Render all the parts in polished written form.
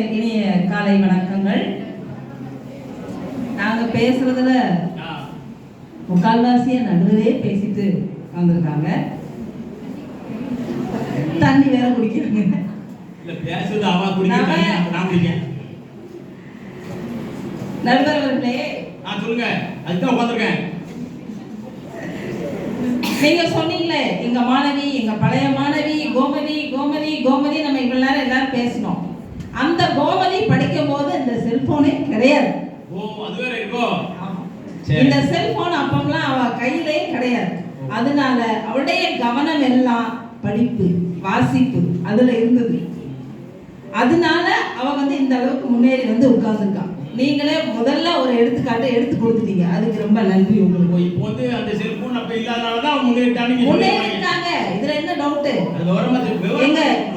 இனிய காலை வணக்கங்கள். நாங்க பேசுறதுல முக்கால்வாசிய நடுவரே பேசிட்டு வந்திருக்காங்க. தண்ணி வேற குடிக்கிறாங்க. நடுவர் அவர்களே, சொல்லுங்க. அதுதான் உட்கார்ந்திருக்கேன். நீங்க சொன்னீங்களே எங்க மாணவி, எங்க பழைய மாணவி கோமதி கோமதி கோமதி, நம்ம இவ்வளவு நேரம் எல்லாரும் பேசணும். அந்த கோமதி படிக்கும் போது இந்த செல்போனே கிடையாது. இந்த செல்போன் அப்பெல்லாம் அவ கையிலே கிடையாது. அதனால அவளுடைய கவனம் எல்லாம் படிப்பு, வாசிப்பு அதுல இருந்தது. அதனால அவ இந்த அளவுக்கு முன்னேறி உட்கார்ந்துருக்கான். நீங்களே முதல்ல ஒரு எடுத்துக்காட்டு எடுத்து கொடுத்துட்டீங்க. அதுக்கு ரொம்ப நன்றி உங்களுக்கு. இப்போ அந்த செல்போன் அப்ப இல்லாதனால தான் முன்னேறிட்டாங்க. இதுல என்ன டவுட்?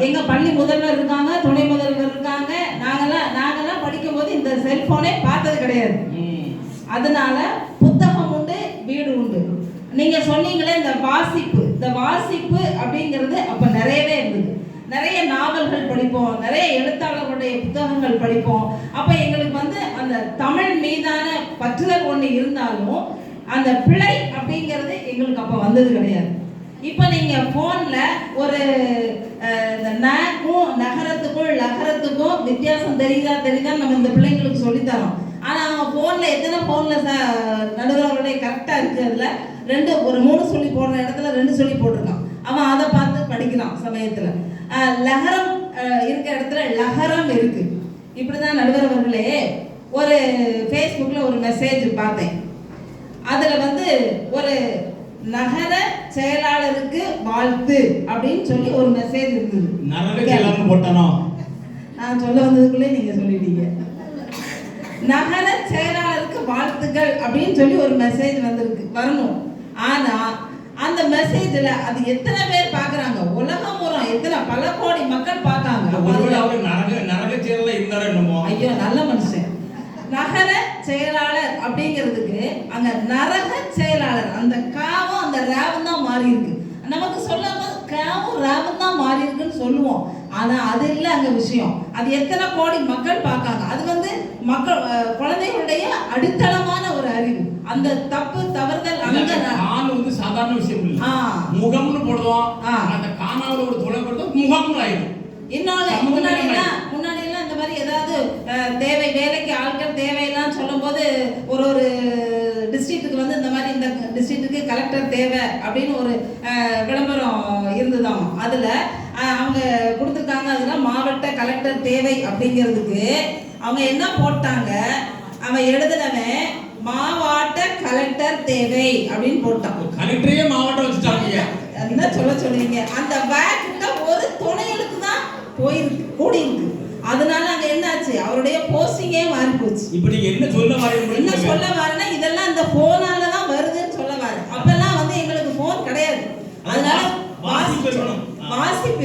எங்க பள்ளி முதல்வர் இருக்காங்க, துணை முதல்வர் இருக்காங்க. நாங்கெல்லாம் படிக்கும் போது இந்த செல்போனே பார்த்தது கிடையாது. அதனால புத்தகம் உண்டு, வீடு உண்டு. நீங்க சொன்னீங்களே இந்த வாசிப்பு அப்படிங்கிறது அப்ப நிறையவே இருந்தது. நிறைய நாவல்கள் படிப்போம், நிறைய எழுத்தாளர்களுடைய புத்தகங்கள் படிப்போம். அப்ப எங்களுக்கு அந்த தமிழ் மீதான பற்றுதல் ஒண்ணு இருந்தாலும் அந்த பிழை அப்படிங்கிறது எங்களுக்கு அப்ப வந்தது கிடையாது. இப்ப நீங்க போன்ல ஒரு நகரத்துக்கும் லகரத்துக்கும் வித்தியாசம் தெரியுதா நம்ம இந்த பிள்ளைங்களுக்கு சொல்லித்தரோம். ஆனா அவங்க போன்ல எத்தனை போன்ல நடுவர்களுடைய கரெக்டா இருக்கு. அதுல ஒரு 3 சொல்லி போடுற இடத்துல 2 சொல்லி போட்டிருக்கான். அவன் அதை பார்த்து படிக்கிறான். சமயத்துல லகரம் இருக்க இடத்துல லகரம் இருக்கு. இப்படிதான் நடுவர் அவர்களே, ஒரு ஃபேஸ்புக்ல ஒரு மெசேஜ் பார்த்தேன். அதுல ஒரு நகர செயலாளருக்கு வாழ்த்து அப்படின்னு சொல்லி ஒரு மெசேஜ் இருந்தது. நான் சொல்ல வந்ததுக்குள்ளே நீங்க சொல்லிட்டீங்க. நகர செயலாளருக்கு வாழ்த்துக்கள் அப்படின்னு சொல்லி ஒரு மெசேஜ் வரணும். ஆனா அந்த மெசேஜ்ல அது எத்தனை பேர் பாக்குறாங்க? உலகம் பூரா பல கோடி மக்கள் பார்த்தாங்க. ஐயோ, நல்ல மனுஷன். நகர செயலாளர் அப்படிங்கிறதுக்கு அங்க நரக செயலாளர், அந்த காவும் அந்த ராவும் தான் மாறி இருக்கு. நமக்கு சொல்லாம காவும் ராவும் தான் மாறி இருக்குன்னு சொல்லுவோம். ஆனா அது இல்ல அங்க விஷயம். அது எத்தனை கோடி மக்கள் பார்க்காங்க. அது மக்கள் குழந்தைகளுடைய அடித்தளமான ஒரு அறிவு. அந்த தப்பு தவறுதல் அங்க சாதாரண விஷயம் இல்ல. முகம்னு போடுவோம். அந்த காணாவுல ஒரு துளை போடுறது முகம்னு ஆயிடும். இன்னொன்னு முன்னாடி எல்லாம் இந்த மாதிரி ஏதாவது தேவை, வேலைக்கு ஆட்கள் தேவையெல்லாம் சொல்லும் போது ஒரு டிஸ்ட்ரிக்ட்டுக்கு இந்த மாதிரி இந்த டிஸ்ட்ரிக்ட்டுக்கு கலெக்டர் தேவை அப்படின்னு ஒரு விளம்பரம் இருந்ததாம். அதுல அவங்க கொடுத்துருக்காங்க. அதுல மாவட்ட கலெக்டர் தேவை அப்படிங்கிறதுக்கு அவங்க என்ன போட்டாங்க? அவன் எழுதினவன் மாவட்ட கலெக்டர் தேவை அப்படின்னு போட்டான். கலெக்டரே மாவட்டம் வச்சுட்டாங்க. என்ன சொல்லுவீங்க? அந்த வேக்ல ஒரு துணை எழுத்து தான் போயிருக்கு, கூடி இருக்கு. அதனால அங்க என்னாச்சு? அவருடைய போஸ்டிங்கே மாறி போச்சு. இப்போ நீங்க என்ன சொல்ல வரேன்னா இதெல்லாம் இந்த போனால தான் வருதுன்னு சொல்ல வரேன். அப்பெல்லாம் எங்களுக்கு போன் கிடையாது. அதனால வாசிப்பு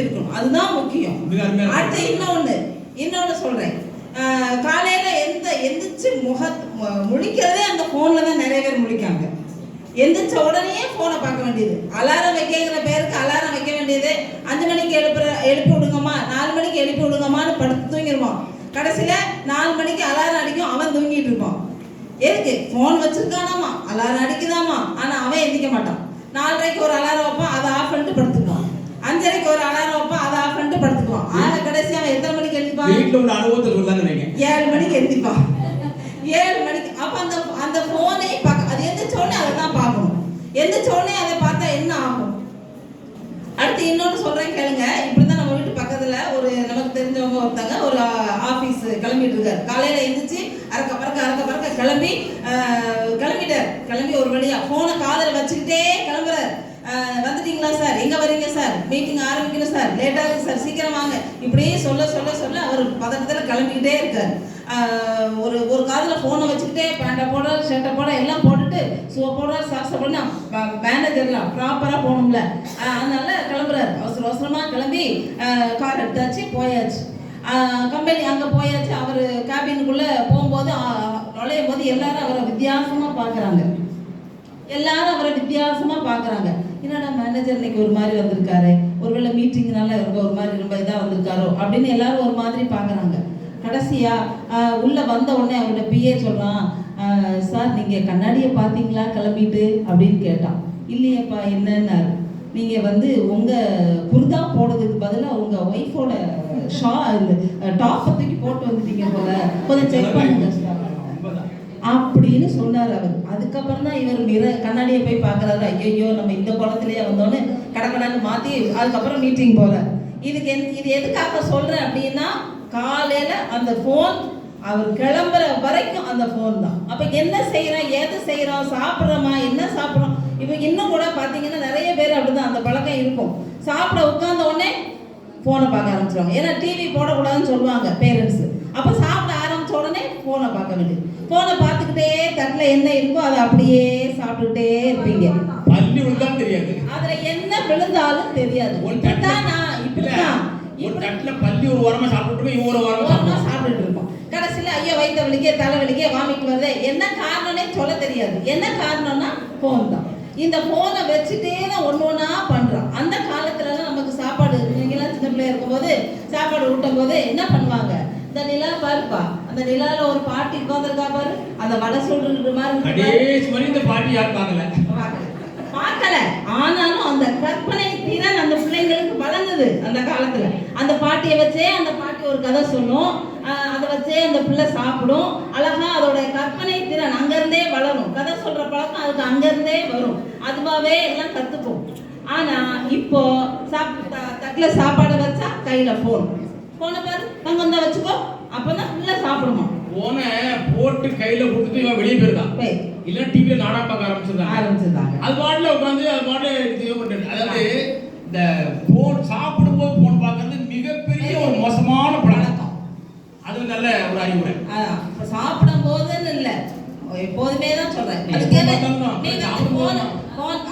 இருக்கணும். அதுதான் முக்கியம். அடுத்து இன்னொன்னு சொல்றேன். காலையில எந்திரிச்சு முழிக்கிறதே அந்த போன்ல தான் நிறைய பேர் முழிக்காங்க. எந்திரிச்ச உடனே போனை பார்க்க வேண்டியது. அலாரம் வைக்கிற பேருக்கு அலாரம் வைக்க வேண்டியது. 5 மணிக்கு எழுப்பி விடுங்கம்மா, 4 மணிக்கு எழுப்பி விடுங்கம்மான்னு படுத்து தூங்கிடுவான். கடைசியில 4 மணிக்கு அலாரம் அடிக்கும், அவன் தூங்கிட்டு இருப்பான். எதுக்கு? போன் வச்சிருக்கானாமா, அலாரம் அடிக்குதாமா. ஆனா அவன் எந்திக்க மாட்டான். 4:30க்கு ஒரு அலாரம் வைப்பான், அதை ஆஃப் பண்ணிட்டு படுத்துக்குவான். 5:30க்கு ஒரு அலாரம் வைப்பான், அதை ஆஃப் பண்ணிட்டு படுத்துக்குவான். ஆனா கடைசி அவன் எத்தனை மணிக்கு எழுதிப்பான்? 7 மணிக்கு எழுதிப்பான். 7 மணிக்கு. அப்ப அந்த போனை அது எந்திரிச்சோடனே அதை தான் பார்க்கணும். எந்திரிச்சோடனே அதை பார்த்தா என்ன ஆகும்? அடுத்து இன்னொன்னு சொல்றேன் கேளுங்க. இப்படிதான் நம்ம வீட்டு பக்கத்துல ஒரு நமக்கு தெரிஞ்சவங்க ஒருத்தங்க ஒரு ஆபீஸ் கிளம்பிட்டு இருக்காரு. காலையில எந்திரிச்சு அறக்க பறக்க கிளம்பி ஒரு வழியா போனை காதல வச்சுக்கிட்டே கிளம்புறாரு. வந்துட்டீங்களா சார்? எங்க வரீங்க சார்? மீட்டிங் ஆரம்பிக்கணும் சார், லேட்டா இருக்கு சார், சீக்கிரம் வாங்க. இப்படியே சொல்ல அவர் பதட்டத்துல கிளம்பிக்கிட்டே இருக்காரு. ஒரு காதுல போனை வச்சுக்கிட்டே பேண்டை போட, ஷர்ட்டை போட, எல்லாம் போட்டுட்டு ஷூ போட, சாக்ஸை போட, மேனேஜர்லாம் ப்ராப்பரா போகணும்ல. அதனால கிளம்புறாரு. அவசரமா கிளம்பி கார் எடுத்தாச்சு, போயாச்சு. கம்பெனி அங்க போயாச்சு. அவர் கேபினுக்குள்ள போகும்போது நுழையும் போது எல்லாரும் அவரை வித்தியாசமா பாக்குறாங்க. என்னடா மேனேஜர் இன்னைக்கு ஒரு மாதிரி வந்திருக்காரு, ஒருவேளை மீட்டிங்னால ஒரு மாதிரி ரொம்ப இதா வந்திருக்காரோ அப்படின்னு எல்லாரும் ஒரு மாதிரி பாக்குறாங்க. கடைசியா உள்ள வந்த உடனே அவரோட பிஏ சொல்றான், சார் நீங்க கண்ணாடியை பார்த்தீங்களா கிளம்பிட்டு அப்படின்னு கேட்டான். இல்லையப்பா என்னன்னாரு, நீங்க வந்து உங்க குர்தா போடுறதுக்கு பதிலாக உங்க ஒய்ஃபோட டாப்பை தூக்கி போட்டு வந்துட்டீங்க போல, கொஞ்சம் செக் பண்ணுங்க சார் அப்படின்னு சொன்னார் அவர். அதுக்கப்புறம் தான் இவர் கண்ணாடியை போய் பார்க்குறாரு. ஐயோ நம்ம இந்த குளத்துலேயே வந்தோன்னு கடக்கடான்னு மாற்றி அதுக்கப்புறம் மீட்டிங் போகிறார். இது எதுக்காக சொல்கிறேன் அப்படின்னா, காலையில் அந்த ஃபோன் அவர் கிளம்புற வரைக்கும் அந்த ஃபோன் தான். அப்போ என்ன செய்கிறோம், எது செய்கிறோம், சாப்பிட்றோமா, என்ன சாப்பிட்றோம். இப்போ இன்னும் கூட பார்த்தீங்கன்னா நிறைய பேர் அப்படி தான் அந்த பழக்கம் இருக்கும். சாப்பிட உட்கார்ந்த உடனே ஃபோனை பார்க்க ஆரம்பிச்சிடுவாங்க. ஏன்னா டிவி போடக்கூடாதுன்னு சொல்லுவாங்க பேரண்ட்ஸு. அப்போ சாப்பிட ஆரம்பித்த உடனே ஃபோனை பார்க்க வேண்டியது. ஃபோனை பார்த்துக்கிட்டே தட்டில் என்ன இருக்கோ அதை அப்படியே சாப்பிட்டுக்கிட்டே இருப்பீங்க. பள்ளி விழுந்தாலும் தெரியாது, அதில் என்ன விழுந்தாலும் தெரியாது. இப்படித்தான் ஒரு தட்டில் பள்ளி ஒரு வாரமா சாப்பிட்டு இவங்க ஒரு வாரமா சாப்பிட்டுட்டு இருப்போம். கடைசியில் ஐயோ வயிற்று வலிக்க, தலை வலிக்க, வாமிட்டு வருது, என்ன காரணம்னே சொல்ல தெரியாது. என்ன காரணம்னா ஃபோன் தான். இந்த ஃபோனை வச்சுட்டே தான் ஒன்று ஒன்றா பண்ணுறோம். அந்த காலத்துலலாம் நமக்கு சாப்பாடு, நீங்களாம் சின்ன பிள்ளையா இருக்கும்போது சாப்பாடு ஊட்டும் போது என்ன பண்ணுவாங்க, இந்த நிலா பாருப்பா, அந்த நிலாவில் ஒரு பாட்டி உட்காந்துருக்கா பாரு, அந்த வடை சொல்லிட்டு மாதிரி இந்த பாட்டி யாரும் பார்க்கல. ஆனாலும் அந்த கற்பனை திறன் அந்த பிள்ளைங்களுக்கு வளர்ந்தது அந்த காலத்துல. அந்த பாட்டியை வச்சே அந்த பாட்டி ஒரு கதை சொல்லும், அதை வச்சே அந்த பிள்ளை சாப்பிடும். அழகா அதோட கற்பனை திறன் அங்கிருந்தே வளரும். கதை சொல்ற பழக்கம் அதுக்கு அங்கிருந்தே வரும். அதுவாவே எல்லாம் கத்துக்கும். ஆனா இப்போ தட்டில் சாப்பாடு வச்சா கையில போன், போன பாரு தங்கம் தான் வச்சுக்கோ, அப்பதான் பிள்ளை சாப்பிடுமா. போனை போட்டு கையில கொடுத்துட்டு இவன் வெளியே போயிருக்கான். இல்ல டிவில நாடகம் பார்க்க ஆரம்பிச்சிருந்தாங்க. அது பாட்டுல உட்காந்து அது பாட்டுல அதாவது இந்த போன் சாப்பிடும்போது போன் பார்க்கறது மிகப்பெரிய ஒரு மோசமான பழக்கம். அது நல்ல ஒரு அறிவுரை. சாப்பிடும் போதுன்னு இல்ல, எப்போதுமே தான் சொல்றேன்.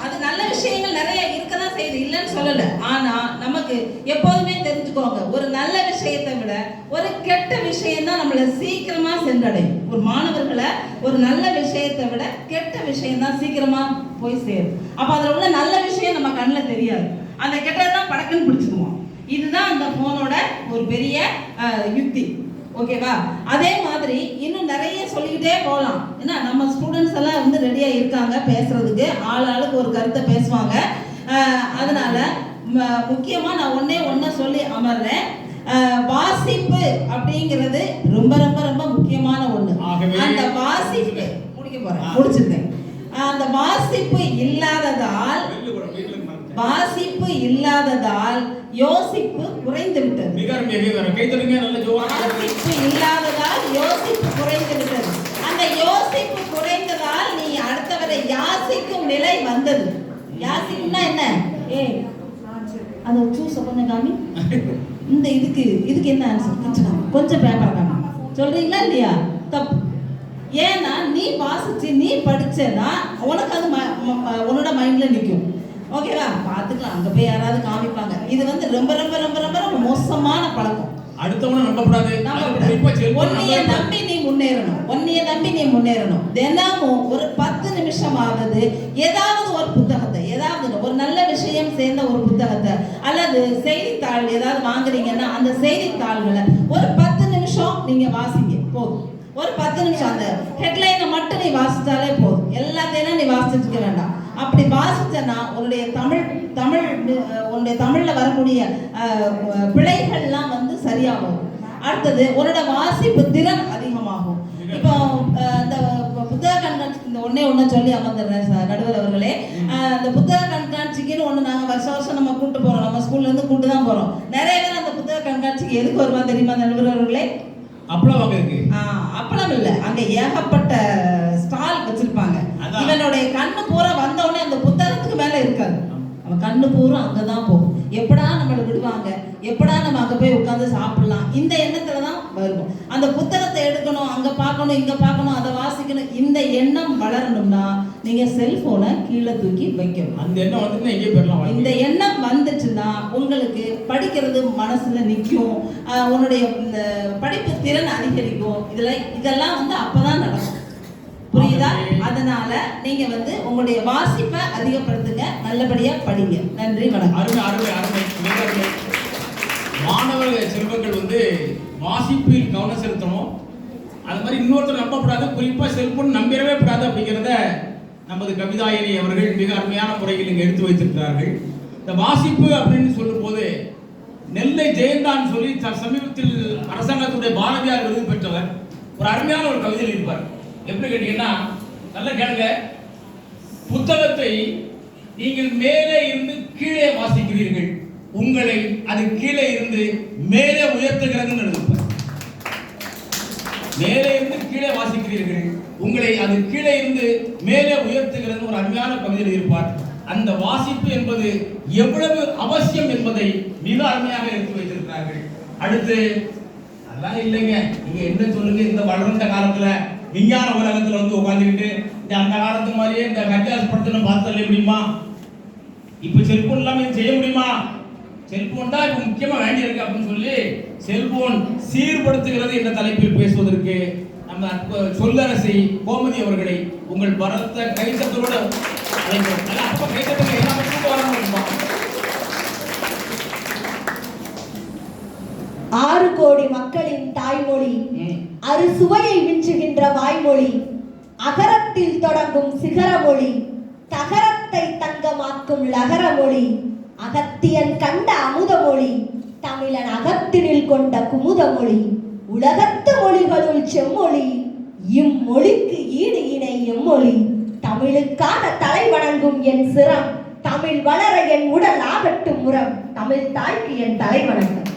அது நல்ல விஷயங்கள் நிறைய இருக்கதான் செய்யுது, இல்லைன்னு சொல்லல. ஆனா நமக்கு எப்போதுமே தெரிஞ்சுக்கோங்க, ஒரு நல்ல விஷயத்தை விட ஒரு கெட்ட விஷயம் தான் நம்மளை சீக்கிரமா சென்றடையும். ஒரு மாணவர்களை ஒரு நல்ல விஷயத்தை விட கெட்ட விஷயம் தான் சீக்கிரமா போய் சேரும். அப்ப அதுல உள்ள நல்ல விஷயம் நம்ம கண்ணில் தெரியாது, அந்த கெட்டதான் படக்குன்னு பிடிச்சிக்குவோம். இதுதான் அந்த போனோட ஒரு பெரிய யுக்தி. ஓகேவா? அதே மாதிரி இன்னும் நிறைய சொல்லிக்கிட்டே போகலாம். ஏன்னா நம்ம ஸ்டூடெண்ட்ஸ் எல்லாம் வந்து ரெடியாக இருக்காங்க பேசுறதுக்கு, ஆளுக்கு ஒரு கருத்தை பேசுவாங்க. அதனால முக்கியமாக நான் ஒன்று சொல்லி அமர்றேன். வாசிப்பு அப்படிங்கிறது ரொம்ப ரொம்ப ரொம்ப முக்கியமான ஒன்று. அந்த வாசிப்பு முடிச்சிருந்தேன். அந்த வாசிப்பு இல்லாததால் யோசிப்பு குறைந்து விட்டது. வாசிப்பு இல்லாததால் யோசிப்பு குறைந்து விட்டது. அந்த யோசிப்பு குறைந்ததால் நீ அடுத்தவரை யாசிக்கும் நிலை வந்தது. யாசிக்கும்னா என்ன? அதை சூஸ கொஞ்சம் காமி, இந்த இதுக்கு என்ன ஆன்சர் கொஞ்சம் பேப்பர் காமி சொல்றீங்களா இல்லையா? தப்பு. ஏன்னா நீ வாசிச்சு நீ படிச்சேன்னா உனக்கு அது உன்னோட மைண்ட்ல நிற்கும். ஓகேவா? பார்த்துக்கலாம், அங்கே போய் யாராவது காமிப்பாங்க. இது வந்து ரொம்ப ரொம்ப ரொம்ப ரொம்ப ரொம்ப மோசமான பழக்கம். அடுத்தவனை நம்பக்கூடாது. உன்னைய நம்பி நீ முன்னேறணும். தினமும் ஒரு 10 நிமிஷமாவது ஏதாவது ஒரு புத்தகத்தை, ஏதாவது ஒரு நல்ல விஷயம் சேர்ந்த ஒரு புத்தகத்தை அல்லது செய்தித்தாள் ஏதாவது வாங்குறீங்கன்னா அந்த செய்தித்தாள்களை ஒரு 10 நிமிஷம் நீங்க வாசிங்க போதும். ஒரு 10 நிமிஷம் அந்த ஹெட்லைனை மட்டும் நீ வாசிச்சாலே போதும். எல்லாத்தையும் நீ வாசிச்சுக்க வேண்டாம். அப்படி வாசிச்சனா உன்னுடைய தமிழ்ல வரக்கூடிய பிழைகள்லாம் வந்து சரியாகும். அடுத்தது உன்னோட வாசிப்பு திறன் அதிகமாகும். இப்போ இந்த புத்தக கண்காட்சி இந்த ஒண்ணு சொல்லி அமர்ந்துடுறேன் நடுவர் அவர்களே. இந்த புத்தக கண்காட்சிக்குன்னு ஒன்று நாங்கள் வருஷம் நம்ம கூப்பிட்டு போறோம். நம்ம ஸ்கூல்ல இருந்து கூப்பிட்டு தான் போறோம். நிறைய பேர் அந்த புத்தக கண்காட்சிக்கு எதுக்கு வருவா தெரியுமா நடுவர் அவர்களே? அப்பளம் இல்ல, அங்க ஏகப்பட்ட ஸ்டால் வச்சிருப்பாங்க. இவனுடைய கண்ணு பூரா வந்தவொடனே அந்த புத்தகத்துக்கு மேல இருக்காது, அவன் கண்ணு பூரா அங்கதான் போகும். எப்படா நம்மளை விடுவாங்க, எப்படா நம்ம அங்க போய் உட்காந்து சாப்பிடலாம், இந்த எண்ணத்துலதான் வருவோம். அந்த புத்தகத்தை எடுக்கணும், அங்க பார்க்கணும், இங்க பார்க்கணும், அதை வாசிக்கணும், இந்த எண்ணம் வளரணும்னா நீங்க செல்போனை கீழே தூக்கி வைக்கணும். அந்த எண்ணம் வந்து எங்கே போயிடலாம். இந்த எண்ணம் வந்துச்சுன்னா உங்களுக்கு படிக்கிறது மனசுல நிற்கும், உன்னுடைய படிப்பு திறன் அதிகரிக்கும். இதெல்லாம் வந்து அப்பதான் நடக்கும். புரியுதா? அதனால நீங்க வந்து உங்களுடைய வாசிப்பை அதிகப்படுத்துங்க, நல்லபடியா படிங்க. நன்றி, வணக்கம். அருமை. மாணவ செல்வங்கள் வந்து வாசிப்பில் கவனம் செலுத்தணும். அது மாதிரி இன்னொருத்தர் நம்பப்படாது, குறிப்பாக செல்போன் நம்பிடவே கூடாது அப்படிங்கிறத நமது கவிதாயினி அவர்கள் மிக அருமையான முறையில் இங்கே எடுத்து வைத்திருக்கிறார்கள். இந்த வாசிப்பு அப்படின்னு சொல்லும் போது நெல்லை ஜெயந்தான் சொல்லி சமீபத்தில் அரசாங்கத்துடைய பாரதியார் விருது பெற்றவர் ஒரு அருமையான ஒரு கவிதை இருப்பார். எப்படி கேட்டீங்கன்னா, நல்லா கேளுங்க. புத்தகத்தை நீங்கள் மேலே இருந்து கீழே வாசிக்கிறீர்கள், உங்களை அது கீழே இருந்து மேலே உயர்த்துகிறதுன்னு எழுதுப்பார். மேலே இருந்து கீழே வாசிக்கிறீர்கள், உங்களை அது கீழே இருந்து மேலே உயர்த்துகிறது ஒரு அருமையான கவிதை எழுதியிருப்பார். அந்த வாசிப்பு என்பது எவ்வளவு அவசியம் என்பதை மிக அருமையாக எடுத்து வைத்திருக்கிறார்கள். அடுத்து அதெல்லாம் இல்லைங்க, நீங்க என்ன சொல்லுங்க, இந்த வளர்ந்த காலத்துல விஞ்ஞான உலகத்துல வந்து உட்காந்துக்கிட்டு இந்த அந்த காலத்து மாதிரியே இந்த கட்டியாஸ் படத்துல பார்த்து தள்ள முடியுமா? இப்ப செல்போன் இல்லாம செய்ய முடியுமா? செல்போன் தான் இப்ப முக்கியமா வேண்டி இருக்கு அப்படின்னு சொல்லி செல்போன் சீர்படுத்துகிறது என்ற தலைப்பில் பேசுவதற்கு நம்ம சொல்லரசி கோமதி அவர்களை உங்கள் பரத்த கைத்தட்டோடு அழைக்கிறோம். அப்ப கைத்தட்டல என்ன மட்டும் வரணும். 6 கோடி மக்களின் தாய்மொழி, அறுசுவையை விஞ்சுகின்ற வாய்மொழி, அகரத்தில் தொடங்கும் சிகர மொழி, தகரத்தை தங்கமாக்கும் லகர மொழி, அகத்தியன் கண்ட அமுத மொழி, தமிழன் அகத்தினில் கொண்ட குமுத மொழி, உலகத்து மொழிகளுள் செம்மொழி, இம்மொழிக்கு ஈடு இணை எம்மொழி, தமிழுக்கான தலை வணங்கும் என் சிரம், தமிழ் வளர என் உடல் ஆகட்டும் முறம், தமிழ் தாய்க்கு என் தலை வணக்கம்.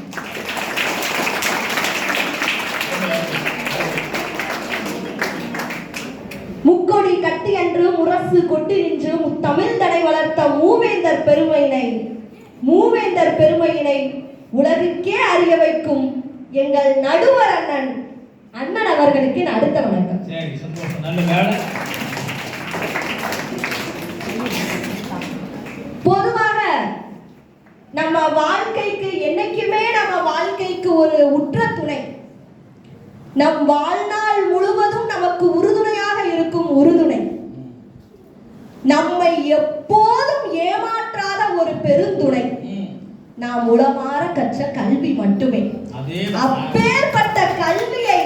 முக்கொடி கட்டி அன்று முரசு கொட்டி நின்று முத்தமிழ் தடை வளர்த்த மூவேந்தர் பெருமையினை உலகுக்கே அறிய வைக்கும் எங்கள் நடுவர் அண்ணன் அவர்களுக்கு அடுத்த வணக்கம். சரி, சந்தோஷம், நல்ல வேலை. பொதுவாக நம்ம வாழ்க்கைக்கு என்னைக்குமே நம்ம வாழ்க்கைக்கு ஒரு உற்ற துணை, நம் வாழ்நாள் முழுவதும் நமக்கு உறுதுணையாக இருக்கும் உறுதுணை, நம்மை எப்போதும் ஏமாற்றாத ஒரு பெருந்துணை, நாம் உளமாற கற்ற கல்வி மட்டுமே. அப்பேற்பட்ட கல்வியை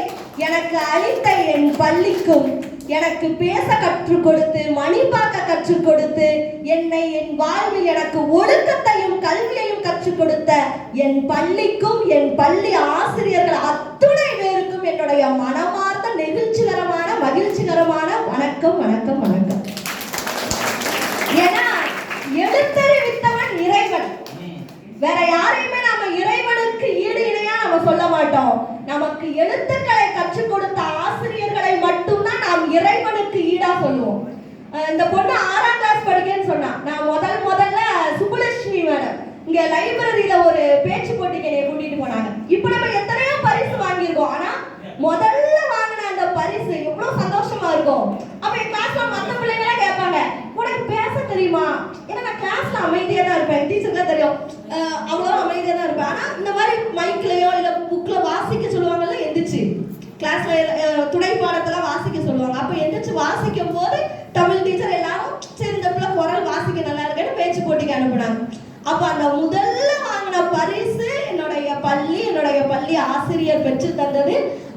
எனக்கு அளித்த என் பள்ளிக்கும், எனக்கு பேச கற்றுக் கொடுத்து மணி பார்க்க கற்றுக் கொடுத்து என்னை என் வாழ்வில் எனக்கு ஒழுக்கத்தையும் கல்வியையும் கற்றுக் கொடுத்த என் பள்ளிக்கும் என் பள்ளி ஆசிரியர்கள் அத்துணை பேருக்கும் என்னுடைய மனமார்ந்த நெகிழ்ச்சிகரமான மகிழ்ச்சிகரமான வணக்கம் வணக்கம் வணக்கம். ஏன்னா எழுத்தறிவித்தவன் இறைவன், வேற யாரையுமே நாம இறைவனுக்கு ஈடு இணையா நம்ம சொல்ல மாட்டோம். நமக்கு எழுத்துக்களை கற்றுக் கொடுத்த ஆசிரியர்களை மட்டும்தான் நாம் இறைவனுக்கு ஈடா சொல்லுவோம். இந்த பொண்ணு 6ஆம் கிளாஸ் படிக்கன்னு சொன்னா, நான் முதல்ல சுப்புலட்சுமி மேடம் இங்க லைப்ரரியில ஒரு பேச்சு போட்டிக்கு என்னை கூட்டிட்டு போனாங்க. இப்ப நம்ம எத்தனையோ பரிசு வாங்கியிருக்கோம், ஆனா முதல்ல வாங்கின அந்த பரிசு எவ்வளவு சந்தோஷமா இருக்கும். அப்ப என் கிளாஸ்ல மத்த பிள்ளைங்களா கேட்பாங்க, உனக்கு பேச தெரியுமா? ஏன்னா நான் கிளாஸ்ல அமைதியா தான் இருப்பேன், டீச்சருக்கு தெரியும் அவ்வளவு அமைதியா தான் இருப்பேன். ஆனா இந்த மாதிரி மைக்லயோ இல்ல புக்ல வாசிக்க சொல்லுவாங்கல்ல, எந்திரிச்சு கிளாஸ்ல துணை பாடத்துல வாசிக்க சொல்லுவாங்க. அப்ப எந்திரிச்சு வாசிக்கும் போது தமிழ் டீச்சர் எல்லாரும் சரி இந்த பிள்ளை குரல் வாசிக்க நல்லா இருக்குன்னு பேச்சு போட்டிக்கு அனுப்புனாங்க. அப்ப அந்த முதல்ல வாங்கின பரிசு என்னுடைய பள்ளி ஆசிரியர் பெற்று தந்தது.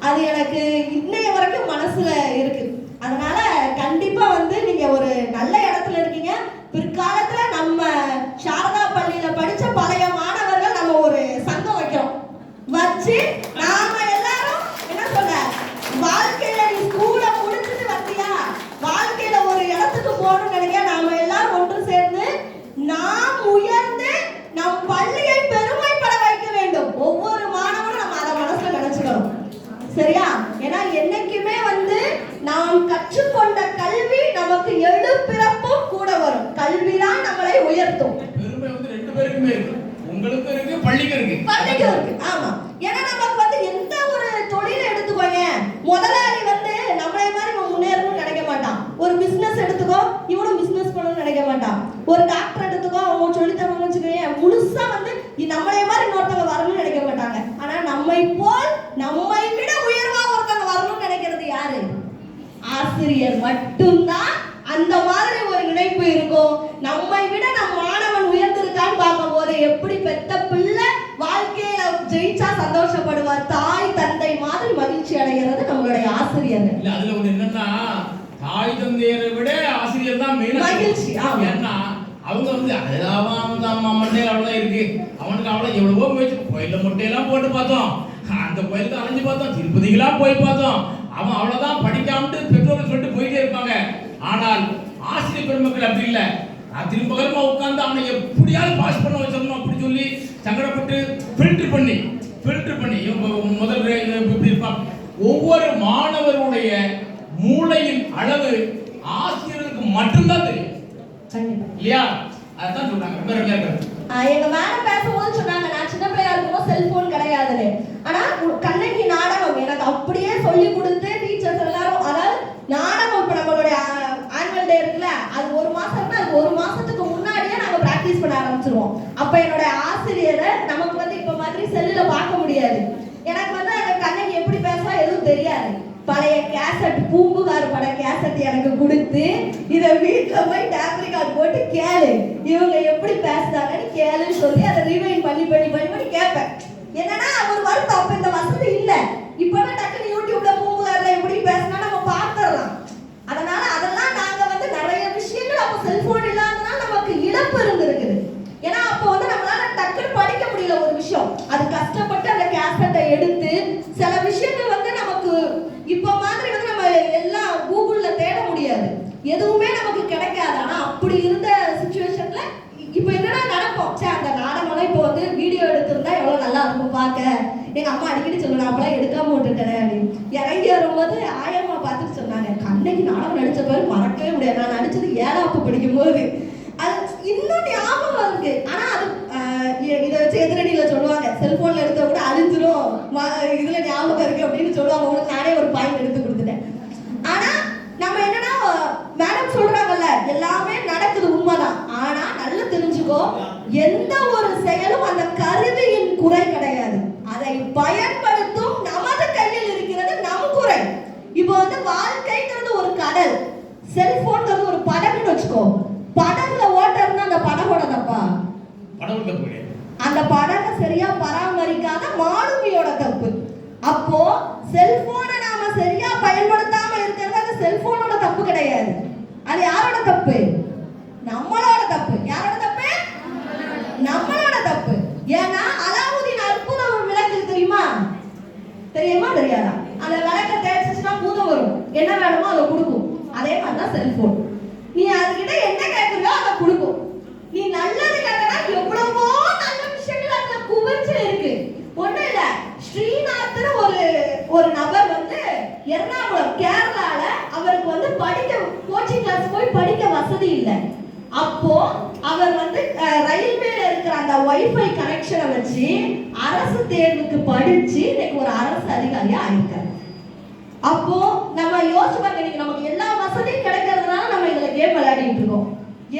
அது எனக்கு இன்னைய வரைக்கும் மனசுல இருக்கு. அதனால கண்டிப்பா நீங்க ஒரு நல்ல இடத்துல இருக்கீங்க. பிற்காலத்துல நம்ம சாரதா பள்ளியில படிச்ச பழைய மாணவர்கள் நம்ம ஒரு சங்கம் வைக்கிறோம், வச்சு நாம எல்லாரும் என்ன சொல்ற, வாழ்க்கையில நீ ஸ்கூல முடிச்சுட்டு வந்தியா, வாழ்க்கையில ஒரு இடத்துக்கு போகணும்னு நினைக்க, நாம எல்லாரும் ஒன்று சேர்ந்து நாம் உயர்ந்து நம் பள்ளியை பெருமைப்பட வைக்க வேண்டும். ஒவ்வொரு மாணவனும் நம்ம அதை மனசுல நினைச்சுக்கணும், சரியா? ஏன்னா என்னைக்குமே நாம் கற்றுக்கொண்ட கல்வி நமக்கு எழுப்பிறப்பும் கூட வரும். கல்விதான் நம்மளை உயர்த்தும். பெருமை ரெண்டு பேருக்குமே இருக்கு, உங்களுக்கு இருக்கு, பள்ளிக்கு இருக்கு. ஆமா, ஏன்னா நமக்கு எந்த ஒரு தொழிலை எடுத்துக்கோங்க, முதலாளி நம்மளே மாதிரி முன்னேறணும்னு நினைக்க மாட்டான். ஒரு பிசினஸ் எடுத்துக்கோ, இவனும் பிசினஸ் பண்ணணும்னு நினைக்க மாட்டான். ஒரு டாக்டர் எடுத்துக்கோ, அவங்க சொல்லித்தரணும்னு வச்சுக்கோங்க, முழுசா நம்மளே மாதிரி இன்னொருத்தவங்க வரணும்னு நினைக்க மாட்டாங்க. ஆனா நம்மை போல் நம்மை விட உயர்வா ஒருத்தவங்க வரணும்னு நினைக்கிறது யாரு? ஆசிரியர் மட்டும்தான். அந்த மாதிரி ஒரு நினைப்பு இருக்கும். நம்மை விட நம் மாணவன் உயர்ந்திருக்கான்னு பார்க்கும் போது எப்படி பெத்த பிள்ளை வாழ்க்கையில ஜெயிச்சா சந்தோஷப்படுவார். தாய் தந்தை மாதிரி மகிழ்ச்சி அடைகிறது நம்மளுடைய ஆசிரியர்கள். இல்ல அதுல ஒண்ணு என்னன்னா தாய் தந்தையரை விட ஆசிரியர் தான் மகிழ்ச்சி. ஏன்னா அவங்க வந்து அவன் அம்மா மண்டையில அவ்வளவுதான் இருக்கு, அவனுக்கு அவ்வளவு எவ்வளவோ முயற்சி, கோயில முட்டையெல்லாம் போட்டு பார்த்தோம், அந்த கோயிலுக்கு அலைஞ்சு பார்த்தோம், திருப்பதிக்கெல்லாம் போய் பார்த்தோம், அவன் அவ்வளவுதான் படிக்காமட்டு பெற்றோர்கள் சொல்லிட்டு போயிட்டே இருப்பாங்க. ஆனால் ஆசிரியர் பெருமக்கள் அப்படி இல்லை. ராத்திரி பகலமா உட்கார்ந்து அவனை எப்படியாவது பாஸ் பண்ண வச்சிடணும் அப்படி சொல்லி சங்கடப்பட்டு ஃபில்டர் பண்ணி முதல் இப்படி இருப்பான். ஒவ்வொரு மாணவருடைய மூளையின் அளவு ஆசிரியருக்கு மட்டும்தான் தெரியும் இல்லையா? அதான் சொல்றாங்க. எங்க மேடம் பேசும்போது சொன்னாங்க, நான் சின்ன பிள்ளையா இருக்கும்போது செல்போன் கிடையாதுன்னு. ஆனா கண்ணகி நாடகம் எனக்கு அப்படியே சொல்லி கொடுத்து டீச்சர்ஸ் எல்லாரும், அதாவது நாடகம் இப்ப நம்மளுடைய ஆனுவல் டே இருக்குல்ல, அது ஒரு மாசம்னா அது ஒரு மாசத்துக்கு முன்னாடியே நாங்க பிராக்டிஸ் பண்ண ஆரம்பிச்சிருவோம். அப்ப என்னோட ஆசிரியரை நமக்கு வந்து இப்ப மாதிரி செல்லுல பார்க்க முடியாது. எனக்கு வந்து அந்த கண்ணகி எப்படி பேசுவா எதுவும் தெரியாது. பழைய கேசட், பூம்புகார் பட கேசட் எனக்கு கொடுத்து இதை வீட்டுல போய் டேப் ரெக்கார்ட் போட்டு கேளு, இவங்க எப்படி பேசுறாங்கன்னு கேளுன்னு சொல்லி அதை ரிவைண்ட் பண்ணி கேட்பேன். என்னன்னா ஒரு வருத்தம், அப்ப இந்த வசதி இல்ல. இப்பதான் டக்குனு யூடியூப்ல பூம்புகார்ல எப்படி பேசினா நம்ம பார்த்துடலாம். அதனால அதெல்லாம் நாங்க வந்து நிறைய விஷயங்கள் அப்ப செல்போன் இல்லாதனால நமக்கு இழப்பு இருந்திருக்குது. ஏன்னா அப்ப வந்து நம்மளால டக்குனு படிக்க முடியல ஒரு விஷயம், அது கஷ்டப்பட்டு அந்த கேசட்டை எடுத்து சில விஷயங்கள் வந்து நமக்கு இப்ப மாதிரி வந்து நம்ம எல்லாம் கூகுள்ல தேட முடியாது, எதுவுமே நமக்கு கிடைக்காது. ஆனா அப்படி இருந்த சிச்சுவேஷன்ல இப்ப என்னன்னா நடக்கும், சே அந்த நாடகம் இப்ப வந்து வீடியோ எடுத்திருந்தா எவ்வளவு நல்லா இருக்கும் பார்க்க. எங்க அம்மா அடிக்கடி சொல்லுவாங்க, அப்பெல்லாம் எடுக்காம விட்டுட்டேன் அப்படின்னு. இறங்கி வரும்போது ஆயம்மா பார்த்துட்டு சொன்னாங்க, கண்ணகி நாடகம் நடிச்ச பேர் மறக்கவே முடியாது, நான் நடிச்சது 7ஆம் படிக்கும் போது. அது இன்னும் ஞாபகம் இருக்கு. ஆனா அது இதை வச்சு எதிரடியில சொல்லுவாங்க, செல்போன்ல எடுத்த கூட அழிஞ்சிரும், இதுல ஞாபகம் இருக்கு அப்படின்னு சொல்லுவாங்க. உங்களுக்கு நானே ஒரு பாயிண்ட் எடுத்து கொடுத்துட்டேன். ஆனா நம்ம என்னன்னா மேடம் சொல்றாங்கல்ல, எல்லாமே நடக்குது உண்மைதான். ஆனா நல்லா தெரிஞ்சுக்கோ, எந்த ஒரு செயலும் அந்த கருவியின் குறை கிடையாது, அதை பயன்படுத்தும் நமது கையில் இருக்கிறது நம் குறை. இப்போ வந்து வாழ்க்கைங்கிறது ஒரு கடல், செல்போன்ங்கிறது ஒரு படகுன்னு வச்சுக்கோ. படகுல ஓட்டம்னா அந்த படகோட தப்பா? அந்த படகை சரியா பராமரிக்காத மாலுமியோட தப்பு. அப்போ செல்போனை நாம சரியா பயன்படுத்தாம இருக்கிறது அந்த செல்போனோட தப்பு கிடையாது, அது யாரோட தப்பு? நம்மளோட தப்பு. யாரோட தப்பு? நம்மளோட தப்பு. ஏன்னா அலாவுதீன் அற்புத விளக்கு தெரியுமா தெரியாதா? அந்த விளக்க தேய்ச்சிச்சுன்னா பூதம் வரும், என்ன வேணுமோ அதை கொடுக்கும். அதே மாதிரிதான் செல்போன், நீ அதுகிட்ட என்ன கேட்குறியோ அதை கொடுக்கும். நீ நல்லது கேட்டா எவ்வளவோ நல்ல விஷயங்கள் அதுல குவிச்சு இருக்கு. ஒண்ணு இல்ல, ஸ்ரீநாத்னு ஒரு நபர் வந்து எர்ணாகுளம் கேரளால, அவருக்கு வந்து படிக்க கோச்சிங் கிளாஸ் போய் படிக்க வசதி இல்லை. அப்போ அவர் வந்து ரயில்வேல இருக்கிற அந்த வைஃபை கனெக்ஷனை வச்சு அரசு தேர்வுக்கு படிச்சு இன்னைக்கு ஒரு அரசு அதிகாரியா ஆயிருக்காரு. அப்போ நம்ம யோசிச்சு பாருங்க, இன்னைக்கு நமக்கு எல்லா வசதியும் கிடைக்கிறதுனால நம்ம இதுல கேம் விளையாடிட்டு இருக்கோம்.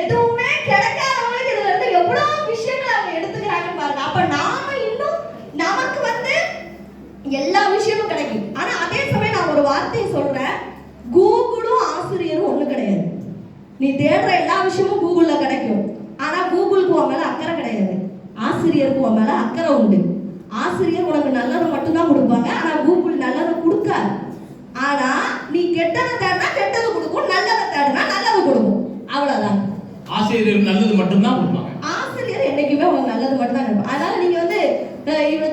எதுவுமே கிடைக்காதவங்களுக்கு இதுல இருந்து எவ்வளவு விஷயங்கள் அவங்க எடுத்துக்கிறாங்கன்னு பாருங்க. அப்ப நாம இன்னும் நமக்கு வந்து எல்லா விஷயமும் கிடைக்கும். ஆனா அதே சமயம் நான் ஒரு வார்த்தையை சொல்றேன், கூகுளும் ஆசிரியரும் ஒண்ணு கிடையாது. நீ தேடுற எல்லா விஷயமும் கூகுள்ல கிடைக்கும், ஆனா கூகுளுக்கு உன் மேல அக்கறை கிடையாது, ஆசிரியருக்கு உன் மேல அக்கறை உண்டு. ஆசிரியர் உனக்கு நல்லதை மட்டும்தான் கொடுப்பாங்க, ஆனா கூகுள் நல்லதை கொடுக்காது. ஆனா நீ கெட்டதை தேடினா கெட்டது கொடுக்கும், நல்லதை தேடினா நல்லது கொடுக்கும், அவ்வளவுதான். ஆசிரியர் நல்லது மட்டும்தான் கொடுப்பாங்க, ஆசிரியர் என்னைக்குமே உங்களுக்கு நல்லது மட்டும்தான் கொடுப்பாங்க. அதனால நீங்க வந்து